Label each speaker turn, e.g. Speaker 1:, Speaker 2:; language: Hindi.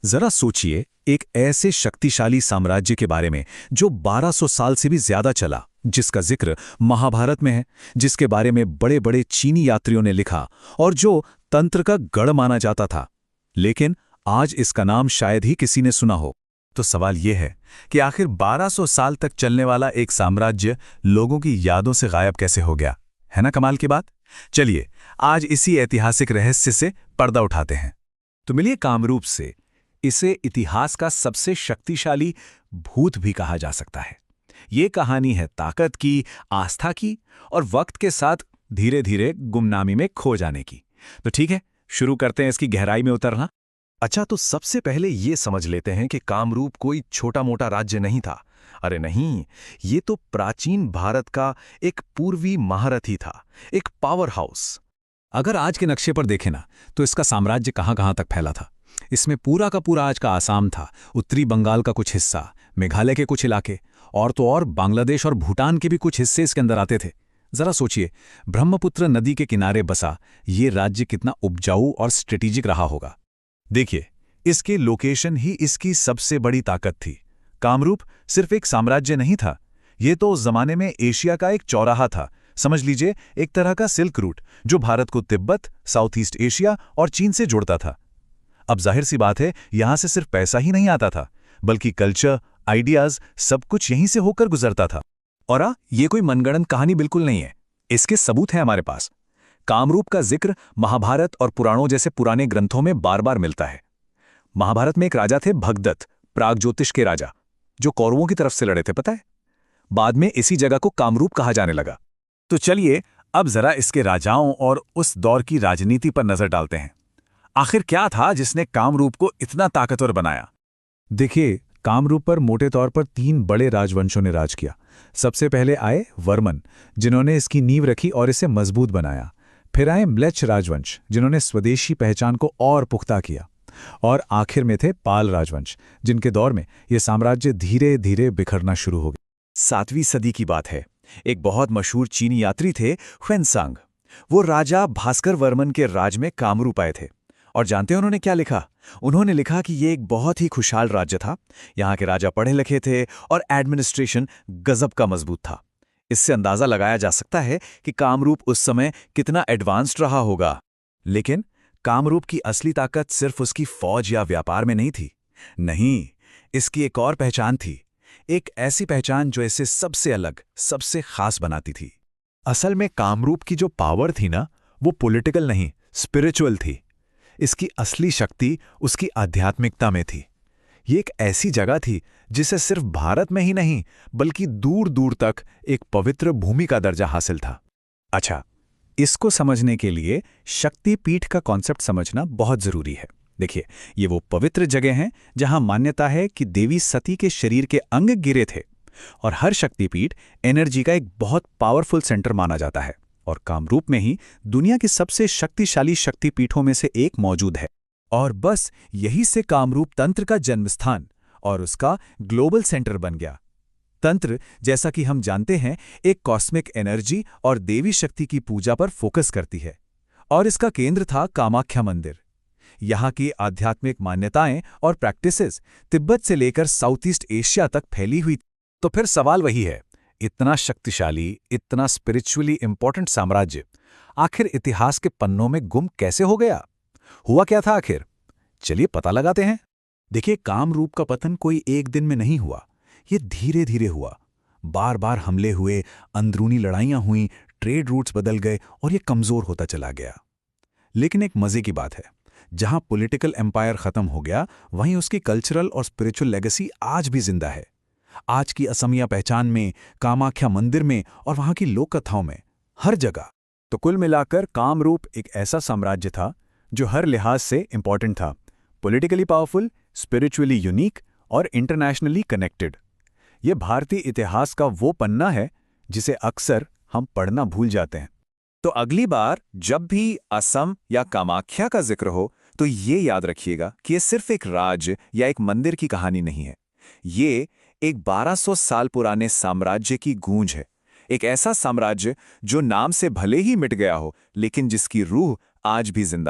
Speaker 1: जरा सोचिए, एक ऐसे शक्तिशाली साम्राज्य के बारे में जो 1200 साल से भी ज्यादा चला, जिसका जिक्र महाभारत में है, जिसके बारे में बड़े बड़े चीनी यात्रियों ने लिखा और जो तंत्र का गढ़ माना जाता था। लेकिन आज इसका नाम शायद ही किसी ने सुना हो। तो सवाल यह है कि आखिर 1200 साल तक चलने वाला एक साम्राज्य लोगों की यादों से गायब कैसे हो गया? है ना कमाल की बात। चलिए आज इसी ऐतिहासिक रहस्य से पर्दा उठाते हैं। तो मिलिए कामरूप से। इसे इतिहास का सबसे शक्तिशाली भूत भी कहा जा सकता है। ये कहानी है ताकत की, आस्था की और वक्त के साथ धीरे धीरे गुमनामी में खो जाने की। तो ठीक है, शुरू करते हैं इसकी गहराई में उतरना।
Speaker 2: अच्छा, तो सबसे पहले ये समझ लेते हैं कि कामरूप कोई छोटा मोटा राज्य नहीं था। अरे नहीं, ये तो प्राचीन भारत का एक पूर्वी महारथी था, एक पावर हाउस।
Speaker 1: अगर आज के नक्शे पर देखें ना, तो इसका साम्राज्य कहां-कहां तक फैला था। इसमें पूरा का पूरा आज का आसाम था, उत्तरी बंगाल का कुछ हिस्सा, मेघालय के कुछ इलाके और तो और बांग्लादेश और भूटान के भी कुछ हिस्से इसके अंदर आते थे। जरा सोचिए, ब्रह्मपुत्र नदी के किनारे बसा ये राज्य कितना उपजाऊ और स्ट्रेटेजिक रहा होगा।
Speaker 3: देखिए, इसके लोकेशन ही इसकी सबसे बड़ी ताकत थी। कामरूप सिर्फ एक साम्राज्य नहीं था, ये तो उस जमाने में एशिया का एक चौराहा था। समझ लीजिए, एक तरह का सिल्क रूट जो भारत को तिब्बत, साउथ ईस्ट एशिया और चीन से जोड़ता था। अब जाहिर सी बात है, यहां से सिर्फ पैसा ही नहीं आता था, बल्कि कल्चर, आइडियाज, सब कुछ यहीं से होकर गुजरता था।
Speaker 1: और ये कोई मनगढ़ंत कहानी बिल्कुल नहीं है, इसके सबूत हैं हमारे पास। कामरूप का जिक्र महाभारत और पुराणों जैसे पुराने ग्रंथों में बार बार मिलता है। महाभारत में एक राजा थे भगदत्त, प्रागज्योतिष के राजा, जो कौरवों की तरफ से लड़े थे, पता है। बाद में इसी जगह को कामरूप कहा जाने लगा।
Speaker 3: तो चलिए अब जरा इसके राजाओं और उस दौर की राजनीति पर नजर डालते हैं। आखिर क्या था जिसने कामरूप को इतना ताकतवर बनाया?
Speaker 1: देखिए, कामरूप पर मोटे तौर पर 3 बड़े राजवंशों ने राज किया। सबसे पहले आए वर्मन, जिन्होंने इसकी नींव रखी और इसे मजबूत बनाया। फिर आए म्लेच्छ राजवंश, जिन्होंने स्वदेशी पहचान को और पुख्ता किया। और आखिर में थे पाल राजवंश, जिनके दौर में यह साम्राज्य धीरे धीरे बिखरना शुरू हो गया।
Speaker 3: 7वीं सदी की बात है। एक बहुत मशहूर चीनी यात्री थे ह्वेनसांग। वो राजा भास्कर वर्मन के राज में कामरूप आए थे। और जानते हैं उन्होंने क्या लिखा? उन्होंने लिखा कि ये एक बहुत ही खुशहाल राज्य था, यहाँ के राजा पढ़े लिखे थे और एडमिनिस्ट्रेशन गजब का मजबूत था। इससे अंदाजा लगाया जा सकता है कि कामरूप उस समय कितना एडवांस्ड रहा होगा। लेकिन कामरूप की असली ताकत सिर्फ उसकी फौज या व्यापार में नहीं थी। नहीं, इसकी एक और पहचान थी, एक ऐसी पहचान जो इसे सबसे अलग, सबसे खास बनाती थी। असल में कामरूप की जो पावर थी ना, वो पॉलिटिकल नहीं, स्पिरिचुअल थी। इसकी असली शक्ति उसकी आध्यात्मिकता में थी। ये एक ऐसी जगह थी जिसे सिर्फ भारत में ही नहीं, बल्कि दूर दूर तक एक पवित्र भूमि का दर्जा हासिल था।
Speaker 1: अच्छा, इसको समझने के लिए शक्तिपीठ का कॉन्सेप्ट समझना बहुत जरूरी है। देखिए, ये वो पवित्र जगह हैं जहां मान्यता है कि देवी सती के शरीर के अंग गिरे थे। और हर शक्तिपीठ एनर्जी का एक बहुत पावरफुल सेंटर माना जाता है। और कामरूप में ही दुनिया की सबसे शक्तिशाली शक्तिपीठों में से एक मौजूद है। और बस यही से कामरूप तंत्र का जन्मस्थान और उसका ग्लोबल सेंटर बन गया। तंत्र, जैसा कि हम जानते हैं, एक कॉस्मिक एनर्जी और देवी शक्ति की पूजा पर फोकस करती है। और इसका केंद्र था कामाख्या मंदिर। यहाँ की आध्यात्मिक मान्यताएं और प्रैक्टिसेस तिब्बत से लेकर साउथ ईस्ट एशिया तक फैली हुई।
Speaker 3: तो फिर सवाल वही है, इतना शक्तिशाली, इतना स्पिरिचुअली इंपॉर्टेंट साम्राज्य आखिर इतिहास के पन्नों में गुम कैसे हो गया? हुआ क्या था आखिर? चलिए पता लगाते हैं।
Speaker 1: देखिए, कामरूप का पतन कोई एक दिन में नहीं हुआ, ये धीरे धीरे हुआ। बार बार हमले हुए, अंदरूनी लड़ाइयां हुई, ट्रेड रूट्स बदल गए और ये कमजोर होता चला गया। लेकिन एक मजे की बात है, जहां पॉलिटिकल एम्पायर खत्म हो गया, वहीं उसकी कल्चरल और स्पिरिचुअल लेगेसी आज भी जिंदा है। आज की असमिया पहचान में, कामाख्या मंदिर में और वहां की लोक कथाओं में, हर जगह।
Speaker 3: तो कुल मिलाकर कामरूप एक ऐसा साम्राज्य था जो हर लिहाज से इंपॉर्टेंट था, पॉलिटिकली पावरफुल, स्पिरिचुअली यूनिक और इंटरनेशनली कनेक्टेड। ये भारतीय इतिहास का वो पन्ना है जिसे अक्सर हम पढ़ना भूल जाते हैं। तो अगली बार जब भी असम या कामाख्या का जिक्र हो, तो ये याद रखिएगा कि ये सिर्फ एक राज्य या एक मंदिर की कहानी नहीं है। ये एक 1200 साल पुराने साम्राज्य की गूंज है। एक ऐसा साम्राज्य जो नाम से भले ही मिट गया हो, लेकिन जिसकी रूह आज भी जिंदा